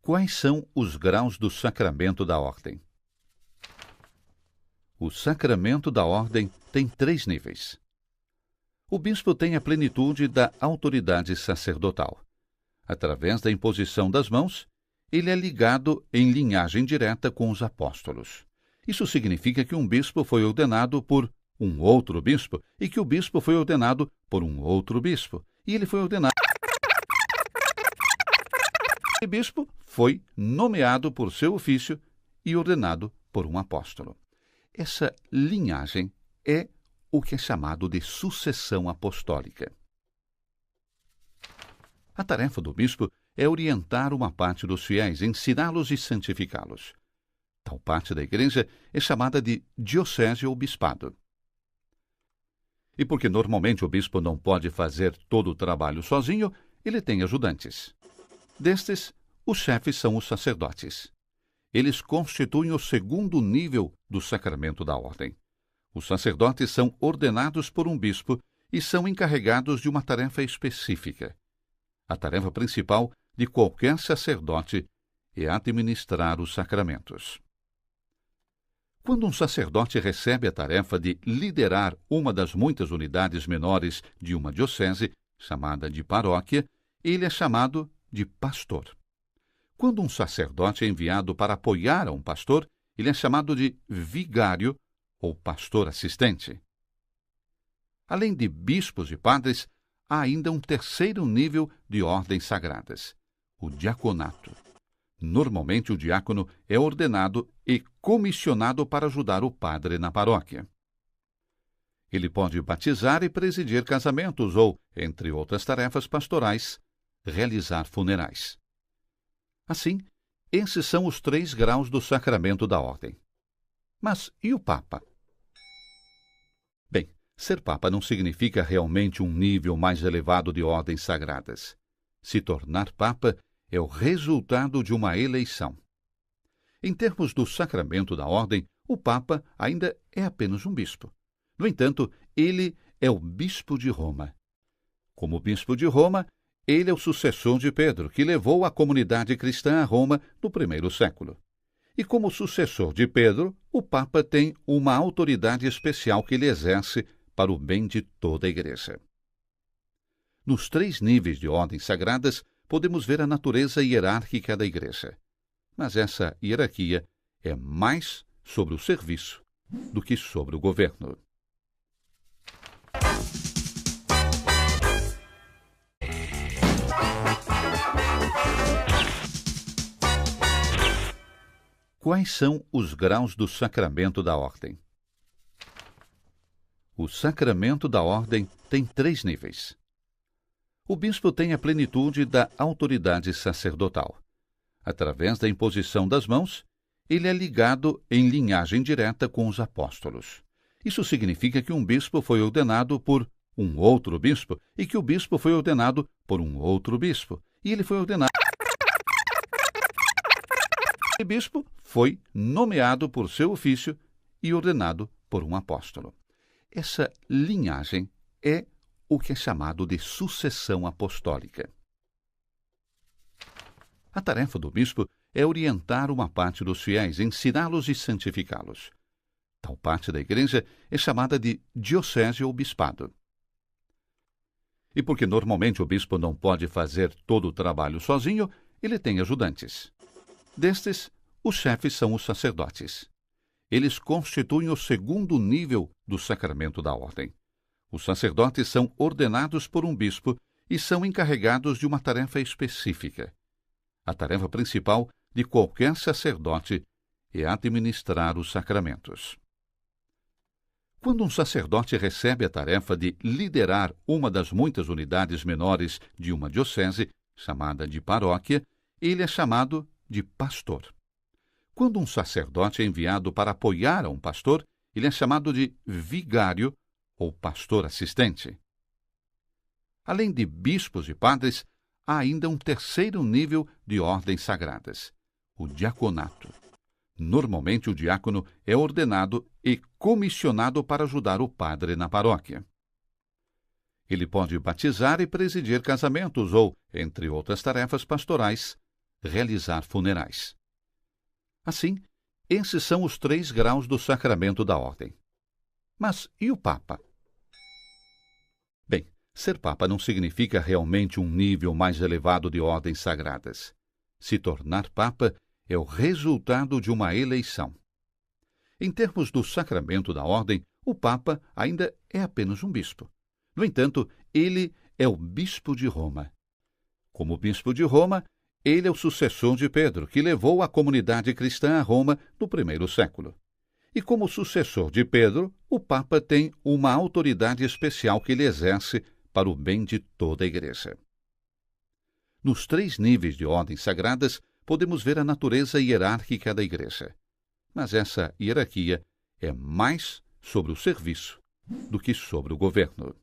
Quais são os graus do sacramento da ordem? O sacramento da ordem tem 3 níveis. O bispo tem a plenitude da autoridade sacerdotal. Através da imposição das mãos, ele é ligado em linhagem direta com os apóstolos. Isso significa que um bispo foi ordenado por um outro bispo e que o bispo foi ordenado por um outro bispo. E ele foi ordenado. O bispo foi nomeado por seu ofício e ordenado por um apóstolo. Essa linhagem é o que é chamado de sucessão apostólica. A tarefa do bispo é orientar uma parte dos fiéis, ensiná-los e santificá-los. Tal parte da igreja é chamada de diocese ou bispado. E porque normalmente o bispo não pode fazer todo o trabalho sozinho, ele tem ajudantes. Destes, os chefes são os sacerdotes. Eles constituem o segundo nível do sacramento da ordem. Os sacerdotes são ordenados por um bispo e são encarregados de uma tarefa específica. A tarefa principal de qualquer sacerdote é administrar os sacramentos. Quando um sacerdote recebe a tarefa de liderar uma das muitas unidades menores de uma diocese, chamada de paróquia, ele é chamado de pastor. Quando um sacerdote é enviado para apoiar a um pastor, ele é chamado de vigário ou pastor assistente. Além de bispos e padres, há ainda um terceiro nível de ordens sagradas, o diaconato. Normalmente o diácono é ordenado e comissionado para ajudar o padre na paróquia. Ele pode batizar e presidir casamentos ou, entre outras tarefas pastorais, realizar funerais. Assim, esses são os 3 graus do sacramento da ordem. Mas e o Papa? Bem, ser Papa não significa realmente um nível mais elevado de ordens sagradas. Se tornar Papa é o resultado de uma eleição. Em termos do sacramento da ordem, o Papa ainda é apenas um bispo. No entanto, ele é o bispo de Roma. Como bispo de Roma, ele é o sucessor de Pedro, que levou a comunidade cristã a Roma no 1º século. E como sucessor de Pedro, o Papa tem uma autoridade especial que ele exerce para o bem de toda a Igreja. Nos 3 níveis de ordens sagradas, podemos ver a natureza hierárquica da Igreja. Mas essa hierarquia é mais sobre o serviço do que sobre o governo. Quais são os graus do sacramento da ordem? O sacramento da ordem tem 3 níveis. O bispo tem a plenitude da autoridade sacerdotal. Através da imposição das mãos, ele é ligado em linhagem direta com os apóstolos. Isso significa que um bispo foi ordenado por um outro bispo e que o bispo foi ordenado por um outro bispo. E ele foi ordenado. O bispo foi nomeado por seu ofício e ordenado por um apóstolo. Essa linhagem é o que é chamado de sucessão apostólica. A tarefa do bispo é orientar uma parte dos fiéis, ensiná-los e santificá-los. Tal parte da igreja é chamada de diocese ou bispado. E porque normalmente o bispo não pode fazer todo o trabalho sozinho, ele tem ajudantes. Destes, os chefes são os sacerdotes. Eles constituem o segundo nível do sacramento da ordem. Os sacerdotes são ordenados por um bispo e são encarregados de uma tarefa específica. A tarefa principal de qualquer sacerdote é administrar os sacramentos. Quando um sacerdote recebe a tarefa de liderar uma das muitas unidades menores de uma diocese, chamada de paróquia, ele é chamado de pastor. Quando um sacerdote é enviado para apoiar a um pastor, ele é chamado de vigário ou pastor assistente. Além de bispos e padres, há ainda um terceiro nível de ordens sagradas, o diaconato. Normalmente o diácono é ordenado e comissionado para ajudar o padre na paróquia. Ele pode batizar e presidir casamentos ou, entre outras tarefas pastorais, realizar funerais. Assim, esses são os 3 graus do sacramento da ordem. Mas e o Papa? Bem, ser Papa não significa realmente um nível mais elevado de ordens sagradas. Se tornar Papa é o resultado de uma eleição. Em termos do sacramento da ordem, o Papa ainda é apenas um bispo. No entanto, ele é o bispo de Roma. Como bispo de Roma, ele é o sucessor de Pedro, que levou a comunidade cristã a Roma no primeiro século. E como sucessor de Pedro, o Papa tem uma autoridade especial que ele exerce para o bem de toda a Igreja. Nos 3 níveis de ordens sagradas, podemos ver a natureza hierárquica da Igreja. Mas essa hierarquia é mais sobre o serviço do que sobre o governo.